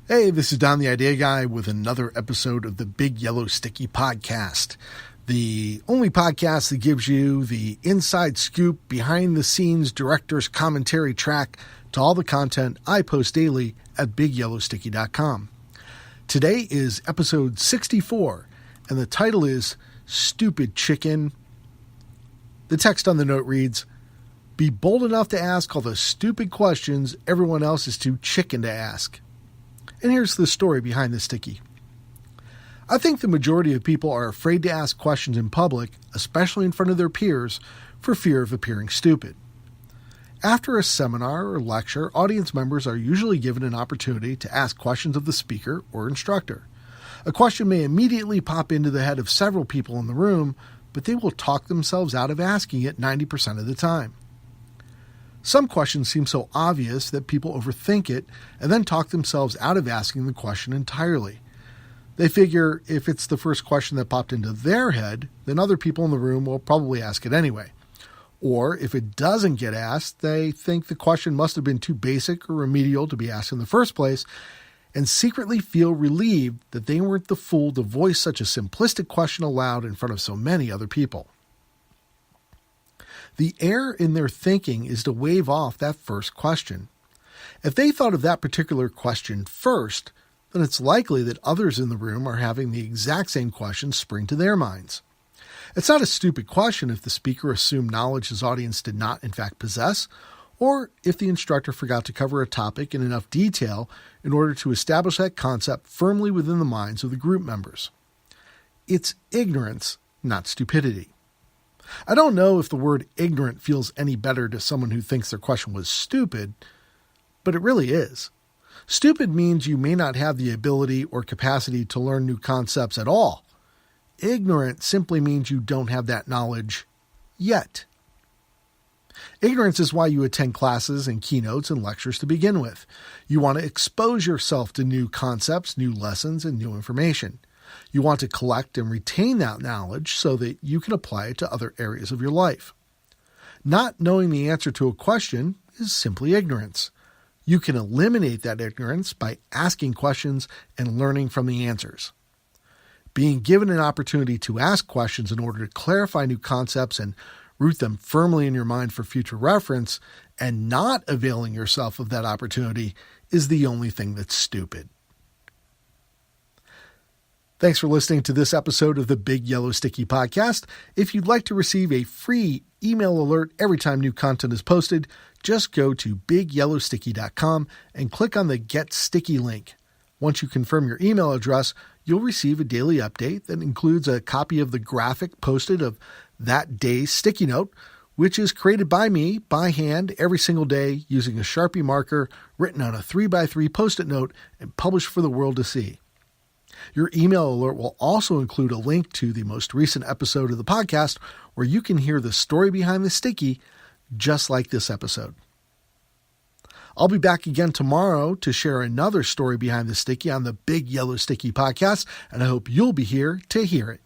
Hey, this is Don the Idea Guy with another episode of the Big Yellow Sticky Podcast, the only podcast that gives you the inside scoop, behind the scenes director's commentary track to all the content I post daily at BigYellowSticky.com. Today is episode 64, and the title is Stupid Chicken. The text on the note reads, "Be bold enough to ask all the stupid questions everyone else is too chicken to ask." And here's the story behind the sticky. I think the majority of people are afraid to ask questions in public, especially in front of their peers, for fear of appearing stupid. After a seminar or lecture, audience members are usually given an opportunity to ask questions of the speaker or instructor. A question may immediately pop into the head of several people in the room, but they will talk themselves out of asking it 90% of the time. Some questions seem so obvious that people overthink it and then talk themselves out of asking the question entirely. They figure if it's the first question that popped into their head, then other people in the room will probably ask it anyway. Or if it doesn't get asked, they think the question must have been too basic or remedial to be asked in the first place, and secretly feel relieved that they weren't the fool to voice such a simplistic question aloud in front of so many other people. The error in their thinking is to wave off that first question. If they thought of that particular question first, then it's likely that others in the room are having the exact same question spring to their minds. It's not a stupid question if the speaker assumed knowledge his audience did not in fact possess, or if the instructor forgot to cover a topic in enough detail in order to establish that concept firmly within the minds of the group members. It's ignorance, not stupidity. I don't know if the word ignorant feels any better to someone who thinks their question was stupid, but it really is. Stupid means you may not have the ability or capacity to learn new concepts at all. Ignorant simply means you don't have that knowledge yet. Ignorance is why you attend classes and keynotes and lectures to begin with. You want to expose yourself to new concepts, new lessons, and new information. You want to collect and retain that knowledge so that you can apply it to other areas of your life. Not knowing the answer to a question is simply ignorance. You can eliminate that ignorance by asking questions and learning from the answers. Being given an opportunity to ask questions in order to clarify new concepts and root them firmly in your mind for future reference, and not availing yourself of that opportunity, is the only thing that's stupid. Thanks for listening to this episode of the Big Yellow Sticky Podcast. If you'd like to receive a free email alert every time new content is posted, just go to BigYellowSticky.com and click on the Get Sticky link. Once you confirm your email address, you'll receive a daily update that includes a copy of the graphic posted of that day's sticky note, which is created by me by hand every single day using a Sharpie marker written on a 3x3 Post-it note and published for the world to see. Your email alert will also include a link to the most recent episode of the podcast where you can hear the story behind the sticky, just like this episode. I'll be back again tomorrow to share another story behind the sticky on the Big Yellow Sticky Podcast, and I hope you'll be here to hear it.